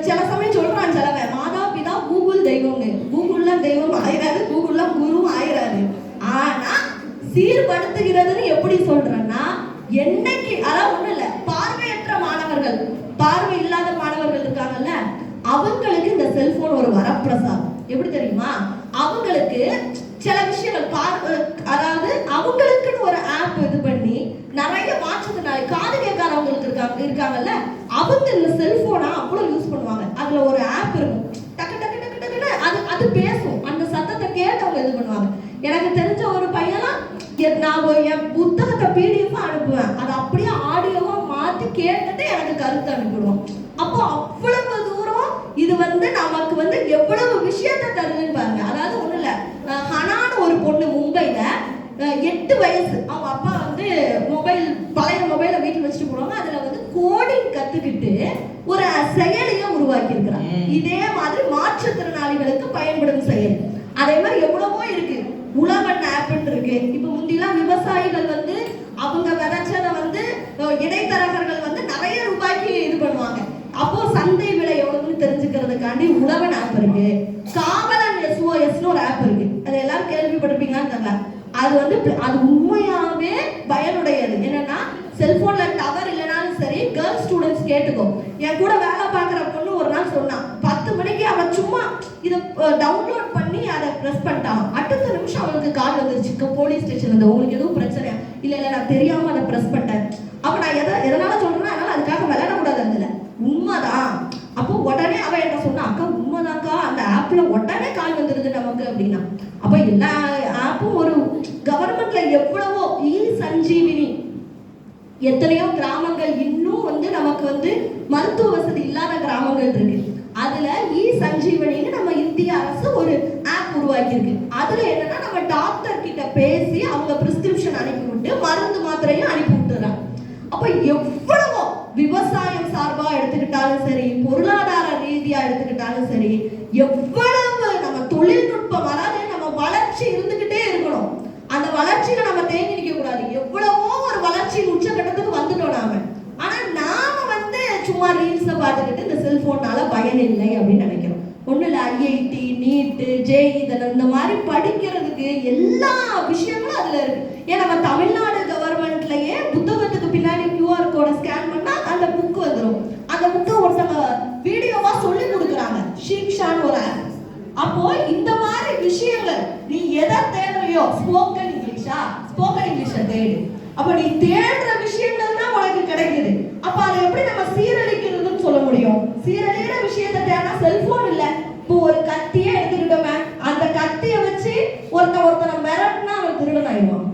சில சமயம் சொல்றான் சிலவன், மாதா பிதா கூகுள் தெய்வம்னு. கூகுள்ல தெய்வம் ஆயிராது, கூகுள்ல குருவும் ஆயிராது. ஆனா சீர்படுத்துகிறதுன்னு எப்படி சொல்றேன்னா, என்னைக்கு அதான் ஒண்ணு இல்ல, பார்வையற்ற மாணவர்கள், பார்வை இல்லாத மாணவர்கள் இருக்காங்கல்ல, அவங்களுக்கு இந்த செல்போன் ஒரு வரப்பிரசாதம். எப்படி தெரியுமா? அவங்களுக்கு சில விஷயங்கள் அதாவது அவங்களுக்குன்னு ஒரு ஆப் இது பண்ணி நிறைய மாற்றத்தினால காது கேட்காதவங்களுக்கு இருக்காங்கல்ல, அவங்க இந்த செல்போனை அவ்வளவு யூஸ் பண்ணுவாங்க. அதுல ஒரு ஆப் இருக்கும், டக்கு டக்கு டக்கு டக்குன்னு அது பேசும், அந்த சத்தத்தை கேட்டு அவங்க இது பண்ணுவாங்க. எனக்கு தெரிஞ்ச ஒரு பையன்லாம், நான் என் புத்தகத்தை பிடிஎஃப் அனுப்புவேன், அதை அப்படியே ஆடியோவா மாத்தி கேட்டுட்டு எனக்கு கருத்து அனுப்பிடுவோம். அப்போ அவ்வளவு தூரம் இது வந்து நமக்கு வந்து எவ்வளவு விஷயத்தை தருதுன்னு பாருங்க. அதாவது ஒண்ணு இல்ல, ஹனான்னு ஒரு பொண்ணு மும்பைல 8 வயசு, அவங்க அப்பா வந்து பழைய மொபைலை வீட்டில் வச்சுட்டு போடுவாங்க, அதுல வந்து கோடிங் கத்துக்கிட்டு ஒரு செயலியை உருவாக்கி இருக்கிறாங்க. அதே மாதிரி எவ்வளவோ இருக்கு. உழவன் ஆப்னு இருக்கு. இப்போ முந்திலாம் விவசாயிகள் வந்து அவங்க விதைச்சதை வந்து இடைத்தரகர்கள் வந்து நிறைய ரூபாய்க்கு இது பண்ணுவாங்க. அப்போ சந்தை விலை எவ்வளவுன்னு தெரிஞ்சுக்கிறதுக்காண்டி உழவன் ஆப் இருக்கு. காவலன் SOSன்னு ஒரு ஆப் இருக்கு. அது எல்லாரும் கேள்விப்பட்டிருப்பீங்கன்னு தெரியல. அது வந்து அது உண்மையாவே பயனுடையது. என்னன்னா செல்போன்ல டவர் இல்லைனாலும் சரி, கேர்ள்ஸ் ஸ்டூடெண்ட்ஸ் கேட்டுக்கோ. என் கூட வேலை பார்க்குற பொண்ணு ஒரு நாள் சொன்னான், 10 மணிக்கு அவன் சும்மா இதை டவுன்லோட் பண்ணி அதை ப்ரெஸ் பண்ணிட்டான். அடுத்த நிமிஷம் அவனுக்கு கால் வந்துருச்சு, போலீஸ் ஸ்டேஷன் வந்து உங்களுக்கு எதுவும் பிரச்சனையா? இல்லை நான் தெரியாம அதை ப்ரெஸ் பண்ணிட்டேன். அப்போ நான் எதனால சொல்றேன்னா, அதனால அதுக்காக விளையாடக்கூடாது. அதுல உண்மைதான். அப்போ உடனே அவன் என்ன சொன்னா, அக்கா உண்மைதான்க்கா, அந்த ஆப்ல உடனே கால் வந்துருது நமக்கு அப்படின்னா. அப்ப எல்லா ஆப்பும் ஒரு கவர்மெண்ட்ல எவ்வளவோ சஞ்சீவினி, எத்தனையோ கிராமங்கள் இன்னும் வந்து நமக்கு வந்து மருத்துவ வசதி இல்லாத கிராமங்கள் இருக்கு. அதுல சஞ்சீவனின்னு நம்ம இந்திய அரசு ஒரு ஆப் உருவாக்கி இருக்கு. அதுல என்னன்னா நம்ம டாக்டர் கிட்ட பேசி அவங்க பிரிஸ்கிரிப்ஷன் அனுப்பி விட்டு மருந்து மாத்திரையும் அனுப்பி விட்டுறாங்க. அப்ப எவ்வளவோ விவசாயம் சார்பா எடுத்துக்கிட்டாலும் சரி, பொருளாதார ரீதியா எடுத்துக்கிட்டாலும் சரி, எவ்வளவு நம்ம தொழில்நுட்பம், அதாவது நம்ம வளர்ச்சி இருந்துகிட்டே இருக்கணும். அந்த வளர்ச்சியில நம்ம தேங்கி நிற்க கூடாது. எவ்வளவோ ஒரு வளர்ச்சியின் உச்சகட்டத்துக்கு வந்துட்டோம் நாம. ஆனா நாம வந்து சும்மா ரீல்ஸை பார்த்துக்கிட்டு இந்த செல்போனால பயன் இல்லை அப்படின்னு நினைக்கிறோம். ஒன்றும் இல்லை, IIT, NEET, JEE இந்த மாதிரி படிக்கிறதுக்கு எல்லா விஷயங்களும் அதுல இருக்கு. ஏன் நம்ம தமிழ்நாடு கவர்மெண்ட்லயே புத்தகத்துக்கு பின்னாடி QR கோடை ஸ்கேன் பண்ணா அந்த புக் வந்துடும். அந்த புக்கை ஒருத்தவங்க வீடியோவா சொல்லி கொடுக்குறாங்க, ஷீக்ஷான்னு ஒரு ஆப். அப்போ இந்த மாதிரி விஷயங்கள் நீ எதை தேடுறியோ, ஸ்போக்கன் இங்கிலீஷை தேடு. அப்ப நீ தேடுற விஷயங்கள் தான் உனக்கு கிடைக்குது. அப்ப அதை எப்படி நம்ம சீரழிக்கிறதுன்னு சொல்ல முடியும்? சீரழிகிற விஷயத்தை தேடினா செல்போன் இல்ல. இப்போ ஒரு கத்தியே எடுத்துக்கிட்டோமே, அந்த கத்தியை வச்சு ஒருத்தனை மிரட்டினா அவன் திருடன் ஆயிடுவான்.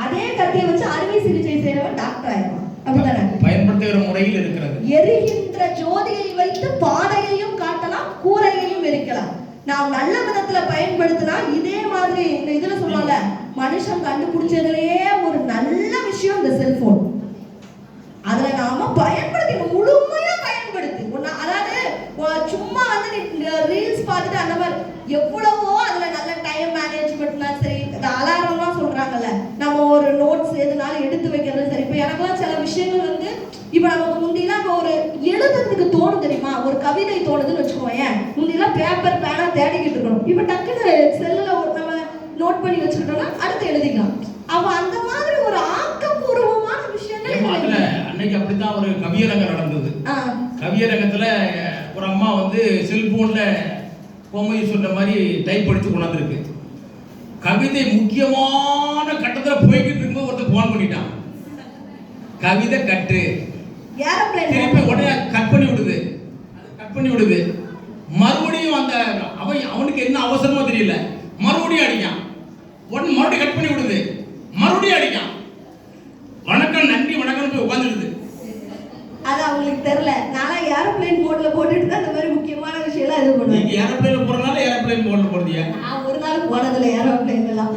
அதே கத்தியை வச்சு அறுவை சிகிச்சை செய்யறவன் டாக்டர் ஆயிடுவான். அப்படித்தானே? பயன்படுத்துகிற முறையில் இருக்கிறது. எரிகின்ற ஜோதியை வைத்து பானையையும் காட்டலாம், கூரையையும் எரிக்கலாம். நாம் நல்ல விதத்துல பயன்படுத்தினா இதே மாதிரி இந்த இதுல சொல்லல, மனுஷன் கண்டுபிடிச்சதுலயே ஒரு நல்ல விஷயம் இந்த செல்போன். அதுல நாம பயன்படுத்தி முழுமையா பயன்படுத்தி, அதாவது சும்மா வந்து ரீல்ஸ் பார்த்துட்டு அந்த மாதிரி எவ்வளவோ அதுல நல்ல டைம் மேனேஜ்மெண்ட்னா சரி, இந்த அலாரம்லாம் சொல்றாங்கல்ல, நம்ம ஒரு நோட்ஸ் எதுனாலும் எடுத்து வைக்கிறது சரி. இப்போ எனக்குலாம் சில விஷயங்கள் வந்து இப்ப நமக்கு முந்திலாம் ஒரு எழுதுறதுக்கு தோணும் தெரியுமா, ஒரு கவிதை தோணுதுன்னு வச்சுக்கோங்க. முந்திலாம் பேப்பர் பேனா தேடிக்கிட்டு இருக்கணும். இப்ப டக்குன்னு செல்லுல நம்ம நோட் பண்ணி வச்சுக்கிட்டோம்னா அடுத்து எழுதிக்கலாம். அப்ப அந்த மாதிரி ஒரு ஆக்கப்பூர்வமான விஷயங்கள் அன்னைக்கு அப்படித்தான் ஒரு கவியரங்கம் நடந்தது. கவியரங்கத்துல ஒரு அம்மா வந்து செல்போன்ல பொம்மை சொன்ன மாதிரி டைப் படிச்சு கொண்டாந்துருக்கு. கவிதை முக்கியமான கட்டத்துல போய்கிட்டு இருக்கும்போது ஒருத்தர் போன் பண்ணிட்டான், கவிதை கட்டு, திருப்பி உடனே கட் பண்ணி விடுது. மறுபடியும் அந்த அவனுக்கு என்ன அவசரமோ தெரியல, மறுபடியும் அடிக்கான். உடனே மறுபடியும் கட் பண்ணி விடுது, மறுபடியும் அடிக்கான். வணக்கம், நன்றி, வணக்கம் போய் உட்காந்துடுது. அது அவங்களுக்கு தெரியல. நான் ஏரோப்ளேன் மோட்ல போட்டுட்டு அந்த மாதிரி முக்கியமான விஷயம்லாம் இது பண்ணுவேன். நீங்க ஏரோப்ளேன்ல போறனால ஏரோப்ளேன் மோட்ல போறீங்க. நான் ஒரு நாள் போனதுல ஏரோப்ளேன் எல்லாம்.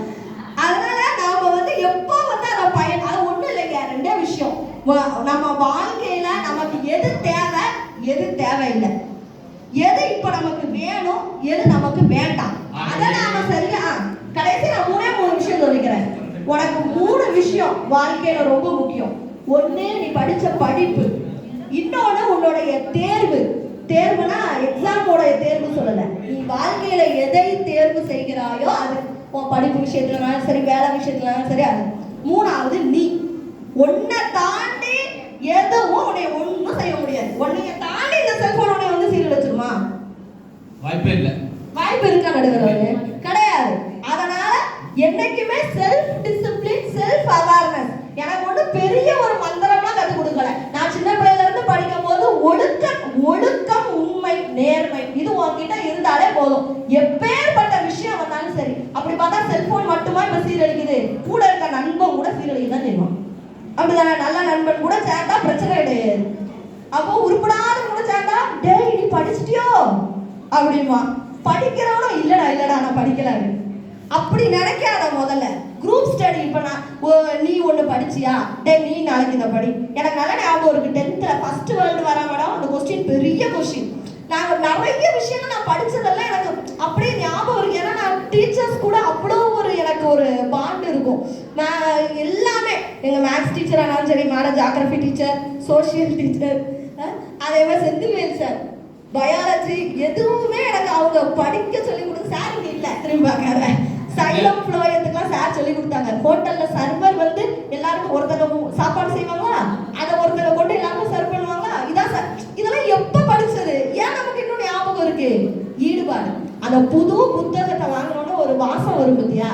அதனால நாம வந்து எப்போ வந்து அதை அது ஒண்ணும் இல்லைங்க, ரெண்டே விஷயம். நம்ம வாழ்க்கையில நமக்கு எது தேவை, எது தேவையில்லை, எது இப்ப நமக்கு வேணும், எது நமக்கு வேண்டாம், அதை நாம சரியா கடைசி நான் 3 விஷயம் சொல்லிக்கிறேன். உனக்கு 3 விஷயம் வாழ்க்கையில ரொம்ப முக்கியம். ஒண்ணு நீ படிச்ச படிப்பு, இன்னொன்னு உன்னுடைய தேர்வுனா எக்ஸாமோட தேர்வு சொல்லல, நீ வாழ்க்கையில எதை தேர்வு செய்கிறாயோ அது, உன் படிப்பு விஷயத்துலனாலும் சரி, வேலை விஷயத்துலனாலும் சரி. அது 3வது நீ. உன்னை தாண்டி எதுவும் உன்னை ஒன்றும் செய்ய முடியாது. உன்னைய தாண்டி இந்த செல்போன் உன்னை வந்து சீரழிச்சிருமா? வாய்ப்பே இல்லை. வாய்ப்பு இருக்கா நடுவரே? கிடையாது. அதனால என்னைக்குமே செல்ஃப் டிசிப்ளின், செல்ஃப் அவேர்னஸ். எனக்கு ஒன்று பெரிய ஒரு மந்திரம்லாம் கற்றுக் கொடுக்கல. நான் சின்ன பிள்ளையில இருந்து படிக்கும் போது ஒழுக்கம், உண்மை, நேர்மை, இது உன்கிட்ட இருந்தாலே போதும். எப்பேற்பட்ட விஷயம் வந்தாலும் சரி. அப்படி பார்த்தா செல்போன் மட்டுமா இப்ப சீரழிக்குது? கூட இருக்க நண்பன் கூட சீரழிக்குதான் செய்வான். அப்படிதானே? நல்ல நண்பன் கூட சேர்ந்தா பிரச்சனை கிடையாது. அப்போ உருப்படாத கூட சேர்ந்தா, டேய் நீ படிச்சிட்டியோ அப்படிமா. படிக்கிறவனும் இல்லடா நான் படிக்கல. அப்படி நினைக்காத. முதல்ல குரூப் ஸ்டடி. இப்ப நீ ஒண்ணு படிச்சியா, டே நீ நாளைக்கு இதை படி. எனக்கு நல்ல ஞாபகம் இருக்கு, 10th ஃபர்ஸ்ட் வேர்ல்டு வரா மேடம், அந்த கொஸ்டின் பெரிய கொஸ்டின். நாங்க நிறைய விஷயங்கள் நான் படிச்சதெல்லாம் எனக்கு அப்படியே ஞாபகம் இருக்கு. ஏன்னா நான் டீச்சர் ஒரு பாண்ட் இருக்கும். எல்லாமே எங்கள் மேக்ஸ் டீச்சர் ஆனாலும் சரி, madam geography teacher, social teacher, அதே மாதிரி செந்தில்வேல் சார், பயாலஜி, எதுவுமே எனக்கு அவங்க படிக்க சொல்லி கொடுத்து சார் இங்கே இல்லை திரும்பி பார்க்காத சைலம் ஃப்ளோயத்துக்குலாம் சார் சொல்லி கொடுத்தாங்க. ஹோட்டலில் சர்வர் வந்து எல்லாருக்கும் ஒருத்தங்க சாப்பாடு செய்வாங்களா, அதை ஒருத்தங்க கொண்டு எல்லாருக்கும் சர்வ் பண்ணுவாங்களா. இதான் சார். இதெல்லாம் எப்போ படிச்சது, ஏன் நமக்கு இன்னும் ஞாபகம் இருக்கு? ஈடுபாடு. அந்த புது புத்தகத்தை வாங்கணும்னு ஒரு வாசம் வரும் பத்தியா,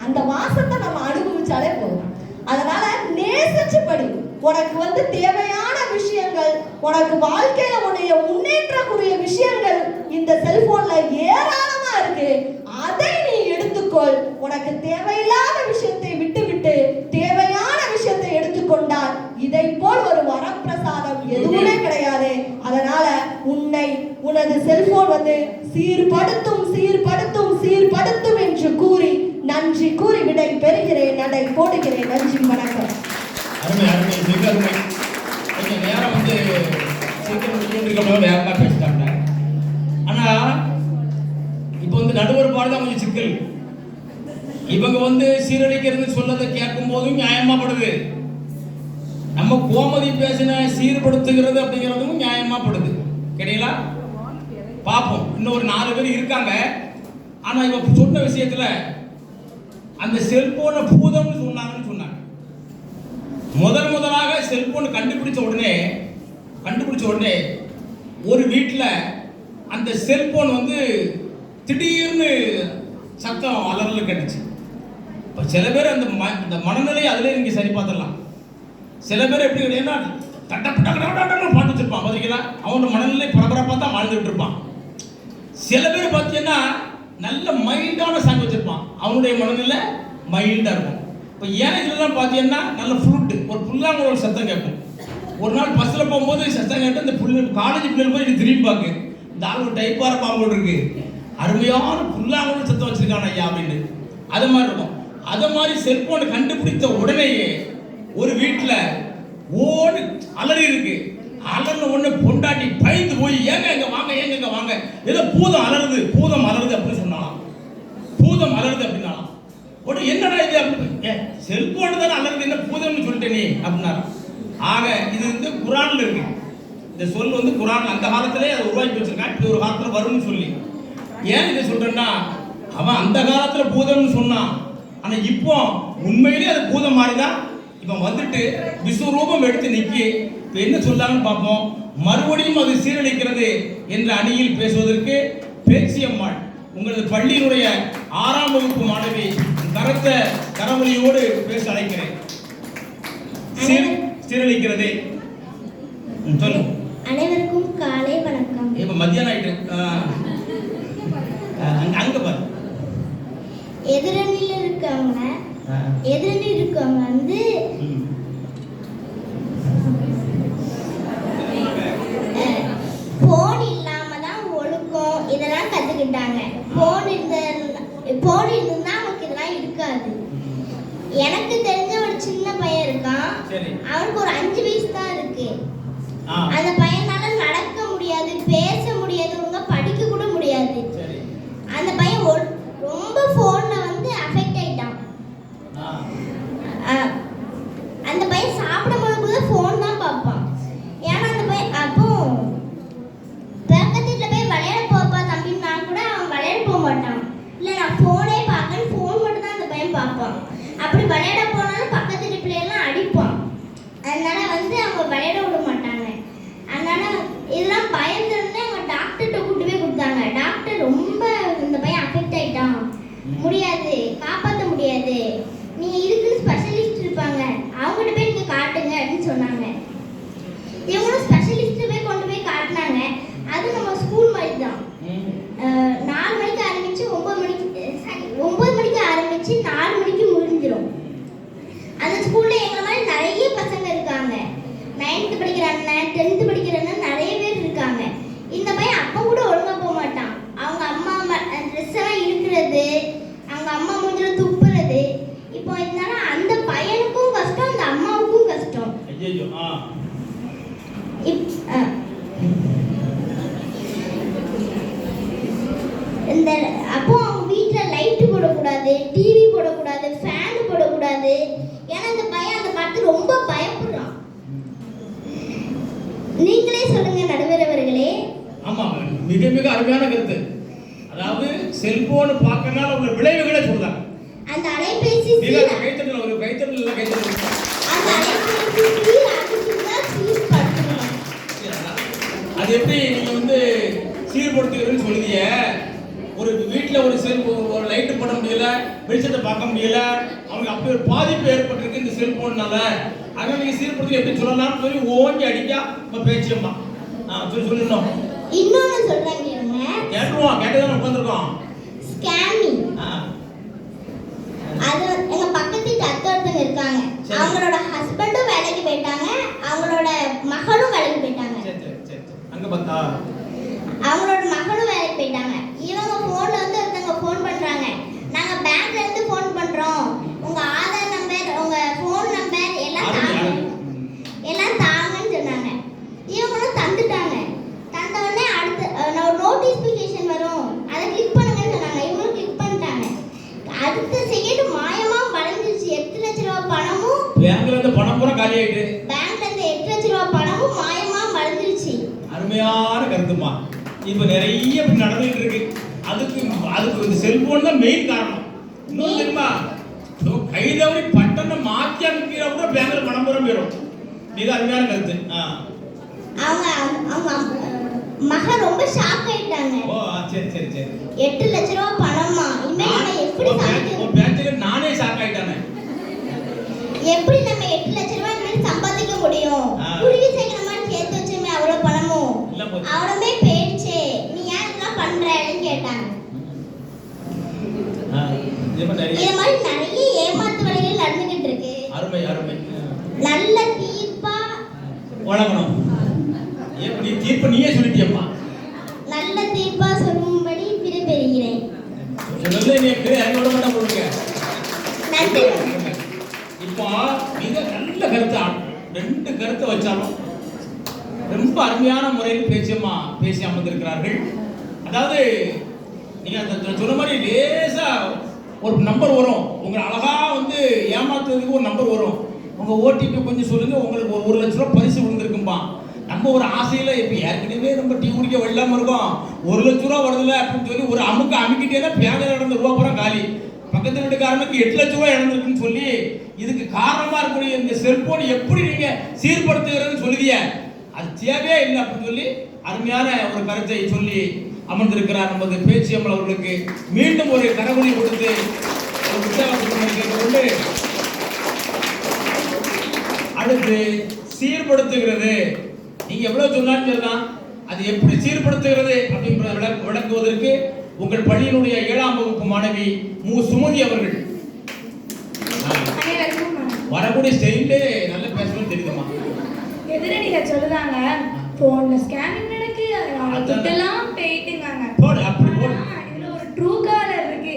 அந்த வாசத்தை நம்ம அனுபவிச்சாலே போதும். அதனால நேசிச்சு படி. உனக்கு வந்து தேவையான விஷயங்கள், உனக்கு வாழ்க்கையில உன்னைய முன்னேற்றக்கூடிய விஷயங்கள் இந்த செல்போன்ல ஏராளமா இருக்கு. அதை நீ எடுத்துக்கொள். உனக்கு தேவையில்லாத விஷயத்தை விட்டு தேவையான விஷயத்தை எடுத்துக்கொண்டால் இதை போல் ஒரு வரப்பிரசாதம் எதுவுமே கிடையாது. அதனால உனது செல்போன் வந்து சீர்படுத்தும் சீர்படுத்தும் சீர்படுத்தும் என்று கூறி நன்றி கூறி விடை பெறுகிறேன், நடை போடுகிறேன். நன்றி, வணக்கம். அருமை அருமை, மிக அருமை. கொஞ்சம் நேரம் வந்து சீக்கிரம் வேகமாக பேசிட்டாங்க. ஆனால் இப்போ வந்து நடுவர் பாடுதான் கொஞ்சம் சிக்கல். இவங்க வந்து சீரழிக்கிறது சொல்லதை கேட்கும் போதும் நியாயமாப்படுது. நம்ம கோமதி பேசின சீர்படுத்துகிறது அப்படிங்கிறதும் நியாயமாப்படுது. கிடைங்களா? பார்ப்போம். இன்னும் ஒரு 4 பேர் இருக்காங்க. ஆனால் இவ சொன்ன விஷயத்தில் அந்த செல்போனை பூதம்னு சொன்னாங்கன்னு சொன்னாங்க. முதலாக செல்போன் கண்டுபிடிச்ச உடனே ஒரு வீட்டில் அந்த செல்போன் வந்து திடீர்னு சத்தம் அலறல் கேட்டுச்சு. இப்போ சில பேர் அந்த மனநிலையை அதிலே நீங்கள் சரி பார்த்துடலாம். சில பேர் எப்படி கிடையாதுன்னா தட்டப்பட்ட பாட்டு வச்சிருப்பான். பார்த்தீங்களா? அவனோட மனநிலை பரபரப்பாக தான் வாழ்ந்துட்டு இருப்பான். சில பேர் பார்த்தீங்கன்னா நல்ல மைல்டான சாங் வச்சிருப்பான். அவனுடைய மனநிலை மைல்டாக இருக்கும். இப்போ ஏன் இதெல்லாம் பார்த்தீங்கன்னா நல்ல ஃப்ளூட்டு, ஒரு புல்லாங்குழல் ஒரு சத்தம் கேட்கும். ஒரு நாள் பஸ்ஸில் போகும்போது சத்தம் கேட்டு இந்த காலேஜ் பிள்ளைகள் போய் எனக்கு திரும்பி பார்க்கு, இந்த ஆள் ஒரு டைப்பார பாம்போடு இருக்கு, அருமையான புல்லாங்குழல் சத்தம் வச்சிருக்கான ஐயா அப்படின்னு. அது மாதிரி இருக்கும். அதை மாதிரி செல்போனை கண்டுபிடித்த உடனேயே ஒரு வீட்டில் ஓடு அலறி இருக்கு. அலர்ன உடனே பொண்டாட்டி பயந்து போய் ஏங்க இங்க வாங்க, ஏதோ பூதம் அலறுது அப்படின்னு சொன்னாலாம். பூதம் அலறுது அப்படின்னாலாம். உடனே என்னடா இது அப்படி, செல்போன் தானே அலறுது, என்ன பூதம்னு சொல்லிட்டே நீ அப்படின்னாரு. ஆக இது வந்து குரான்ல இருக்கு. இந்த சொல் வந்து குரான் அந்த காலத்திலே அதை உருவாக்கி வச்சிருக்கான். இப்படி ஒரு காலத்தில் வரும்னு சொல்லி. ஏன் இதை சொல்றேன்னா, அவன் அந்த காலத்துல பூதம்னு சொன்னான். ஆனா இப்போ உண்மையிலேயே அது பூதம் மாதிரிதான் இவன் வந்துட்டு விஸ்வரூபம் எடுத்து நிக்கி இப்ப என்ன சொல்லாங்கன்னு பார்ப்போம். மறுபடியும் அது சீரழிக்கிறது என்ற அணியில் பேசுவதற்கு பேச்சியம்மாள், உங்களது பள்ளியினுடைய 6ஆம் வகுப்பு மாணவி, கரத்த கரவொலியோடு பேச அழைக்கிறேன். சீரழிக்கிறது சொல்லு. அனைவருக்கும் காலை வணக்கம். இப்ப மத்தியானம் ஆயிட்டு அங்க பாரு. எதிரணியில் இருக்கவங்க வந்து போன் இல்லாம தான் ஒழுக்கம் இதெல்லாம் கத்துக்கிட்டாங்க. போன் இருந்தா அவனுக்கு இதெல்லாம் இருக்காது. எனக்கு தெரிஞ்ச ஒரு சின்ன பையன் இருக்கான். அவனுக்கு ஒரு 5 வயசு தான் இருக்கு. அந்த பையனால நடக்க முடியாது, பேச முடியாது, ஒழுங்கா படிக்க கூட முடியாது. அந்த பையன் ரொம்ப போன்ல வந்து அஃபெக்ட் ஆயிட்டான். அந்த பையன் சாப்பிடும்போது கூட போன் தான் பார்ப்பான். ஏன்னா அந்த பையன் அப்போ பக்கத்து வீட்டில் போய் விளையாட போப்பா தம்பின்னா கூட அவன் விளையாட போக மாட்டான். இல்லை நான் போனே பார்க்கன்னு போன் மட்டும் தான் அந்த பையன் பார்ப்பான். அப்படி விளையாட போனாலும் பக்கத்து வீட்டு பிள்ளையெல்லாம் அடிப்பான். அதனால வந்து அவங்க விளையாட விட மாட்டாங்க. அதனால இதெல்லாம் பயந்துருந்தே அவங்க டாக்டர்கிட்ட கூட்டு போய் கொடுத்தாங்க. டாக்டர் ரொம்ப இந்த பையன் அஃபெக்ட் ஆயிட்டான், முடியாது, காப்பாற்ற முடியாது, நீங்க இதுக்குன்னு ஸ்பெஷலிஸ்ட் இருப்பாங்க, அவங்ககிட்ட போய் நீங்க காட்டுங்க அப்படின்னு சொன்னாங்க. இவங்களும் ஸ்பெஷலிஸ்ட் போய் கொண்டு போய் காட்டினாங்க. அது நம்ம ஸ்கூல் மாதிரி தான். 4 மணிக்கு ஆரம்பிச்சு 9 மணிக்கு ஆரம்பிச்சு 4 மணிக்கு முடிஞ்சிடும். அந்த ஸ்கூல்ல எங்களை மாதிரி நிறைய பசங்க இருக்காங்க. 9th படிக்கிற அண்ணன், 10th படிக்கிற அண்ணன் நிறைய பேர் இருக்காங்க. இந்த பையன் அப்போ கூட ஒழுங்கா போக மாட்டான். அவங்க அம்மா ட்ரெஸ் எல்லாம் இருக்கிறது, அவங்க அம்மா மூஞ்சில துப்புறது. இப்போ இதனால அந்த பையனுக்கும் கஷ்டம், அந்த அம்மாவுக்கும் கஷ்டம். இந்த அப்போ அவங்க வீட்டுல லைட் போடக்கூடாது, டிவி போடக்கூடாது, கூடாது. ஏன்னா இந்த பையன் அதை பார்த்து ரொம்ப பயப்படுறான். நீங்களே சொல்லுங்க நடுவர் அவர்களே. ஆமா, மிக மிக அருமையான கருத்து. அதாவது செல்போன் பார்க்கறனால உள்ள விளைவுகளை சொல்றாங்க. அந்த அலைபேசி மிக கைத்தட்டல் ஒரு கைத்தட்டல் கைத்தட்டல். அந்த அலைபேசி சீர் அதுக்குன்னா சீர்படுத்தணும். அது எப்படி நீங்க வந்து சீர்படுத்துகிறேன்னு சொல்லுதீங்க. ஒரு வீட்டில் ஒரு ஒரு லைட்டு போட முடியல, வெளிச்சத்தை பார்க்க முடியல, அவங்களுக்கு அப்படி ஒரு பாதிப்பு ஏற்பட்டிருக்கு இந்த செல்போன்னால. அதனால நீங்க சீர்படுத்தி எப்படி சொல்லலாம்னு சொல்லி ஓங்கி அடிக்கா நம்ம பேச்சியம்மா சொல்லணும். இன்னொன்னு சொல்றாங்க கேட்டுருவோம், கேட்டுதான் உட்காந்துருக்கோம். ஸ்கேமிங். அது எங்க பக்கத்து வீட்டு அத்தை ஒருத்தங்க இருக்காங்க. அவங்களோட ஹஸ்பண்டும் வேலைக்கு போயிட்டாங்க, அவங்களோட மகளும் வேலைக்கு போயிட்டாங்க. அங்க பார்த்தா அவங்களோட மகளும் வேலைக்கு போயிட்டாங்க. இவங்க போன்ல வந்து ஒருத்தங்க ஃபோன் பண்றாங்க, நாங்க பேங்க்ல இருந்து ஃபோன் பண்றோம், உங்க ஆதார் நம்பர் உங்க ஃபோன் நம்பர் எல்லாம் தாங்கன்னு சொன்னாங்க. இவங்களும் தந்துட்டாங்க. தந்த உடனே அடுத்து ஒரு நோட்டிஃபிகேஷன் வரும், அதை கிளிக் பண்ணுங்கன்னு சொன்னாங்க. இவங்களும் கிளிக் பண்ணிட்டாங்க. அடுத்த செகண்ட் மாயமா வளைஞ்சிருச்சு. 8 லட்சம் ரூபாய் பணமும் பேங்க்ல இருந்து பணம் பூரா காலி ஆயிட்டு. பேங்க்ல இருந்து 8 லட்சம் ரூபாய் பணமும் மாயமா வளைஞ்சிருச்சு. அருமையான கருத்துமா. இப்ப நிறைய இப்படி நடந்துட்டு இருக்கு. அதுக்கு இந்த செல்போன் தான் மெயின் காரணம். இன்னும் தெரியுமா, கை தவறி பட்டனை மாற்றி அமைக்கிற கூட பேங்க்ல பணம் பூரா போயிடும். இது அருமையான கருத்து. அவங்க மகன் ரொம்ப ஷாக் ஆயிட்டாங்க. ஓ சரி சரி சரி. 8 லட்சம் ரூபாய் பணமா, இனிமே நம்ம எப்படி சம்பாதிக்க? பேங்க்ல நானே ஷாக் ஆயிட்டானே. எப்படி நம்ம 8 லட்சம் ரூபாய் இனிமே சம்பாதிக்க முடியும்? குருவி சேர்க்கிற மாதிரி சேர்த்து வச்சுமே அவ்வளவு பணமும் அவனுமே போயிடுச்சு, நீ ஏன் இதெல்லாம் பண்றன்னு கேட்டாங்க. இது மாதிரி நிறைய ஏமாத்து வேலைகள் நடந்துகிட்டு இருக்கு. அருமை அருமை. நல்ல தீர்ப்பா வழங்கணும். எப்படி தீர்ப்பு நீயே சொல்லிட்டியம்மா. நல்ல தீர்ப்பா சொல்லும்படி விரும்புகிறேன். சொல்லல நீ விட மாட்டேன் போடுங்க. நன்றி. இப்போ மிக நல்ல கருத்து, 2 கருத்தை வச்சாலும் ரொம்ப அருமையான முறையில் பேசி அமர்ந்திருக்கிறார்கள். அதாவது நீங்க சொன்ன மாதிரி லேசா ஒரு நம்பர் வரும், உங்களை அழகா வந்து ஏமாத்துறதுக்கு ஒரு நம்பர் வரும். உங்க ஓடிபி கொஞ்சம் சொல்லுங்க, உங்களுக்கு ஒரு 1 லட்சம் ரூபாய் பரிசு விழுந்திருக்கும்பா. நம்ம ஒரு ஆசையில இப்ப ஏற்கனவே நம்ம டீ குடிக்க வெள்ளாம இருக்கோம், 1 லட்சம் ரூபாய் வருதுல அப்படின்னு சொல்லி ஒரு அமுக்கிட்டே பேங்க்ல நடந்த ரூபா பூரா காலி. பக்கத்து வீட்டுக்காரனுக்கு 8 லட்சம் ரூபாய் இழந்திருக்குன்னு சொல்லி இதுக்கு காரணமா இருக்கக்கூடிய இந்த செல்போன் எப்படி நீங்க சீர்படுத்துகிறதுன்னு சொல்லுதிய, அது தேவையே இல்லை அப்படின்னு சொல்லி அருமையான ஒரு கருத்தை சொல்லி அமர்ந்திருக்கிறார் நமது பேச்சியம்மல் அவர்களுக்கு மீண்டும் ஒரு கரவொலி கொடுத்து ஒரு உற்சாகத்தை கேட்டுக்கொண்டு அடுத்து சீர்படுத்துகிறது. நீங்க எவ்வளவு சொன்னாலும் சரிதான், அது எப்படி சீர்படுத்துகிறது அப்படின்றத விளக்குவதற்கு உங்கள் பள்ளியினுடைய 7ஆம் வகுப்பு மாணவி சுமதி அவர்கள் வரக்கூடிய ஸ்டைலே நல்ல பேசணும்னு தெரியுதுமா. எதிரடிங்க சொல்லுதாங்க, போன்ல ஸ்கேனிங் நடக்கு, அதெல்லாம் போயிட்டுங்காங்க. போடு அப்படி போடு. இதுல ஒரு ட்ரூ காலர் இருக்கு,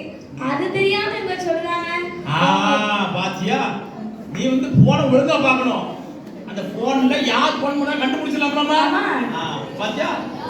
அது தெரியாம இவங்க சொல்றாங்க. பாத்தியா, நீ வந்து போனை ஒழுங்கா பார்க்கணும். அந்த போன்ல யார் போன் பண்ணா கண்டுபிடிச்சலாமா? பாத்தியா.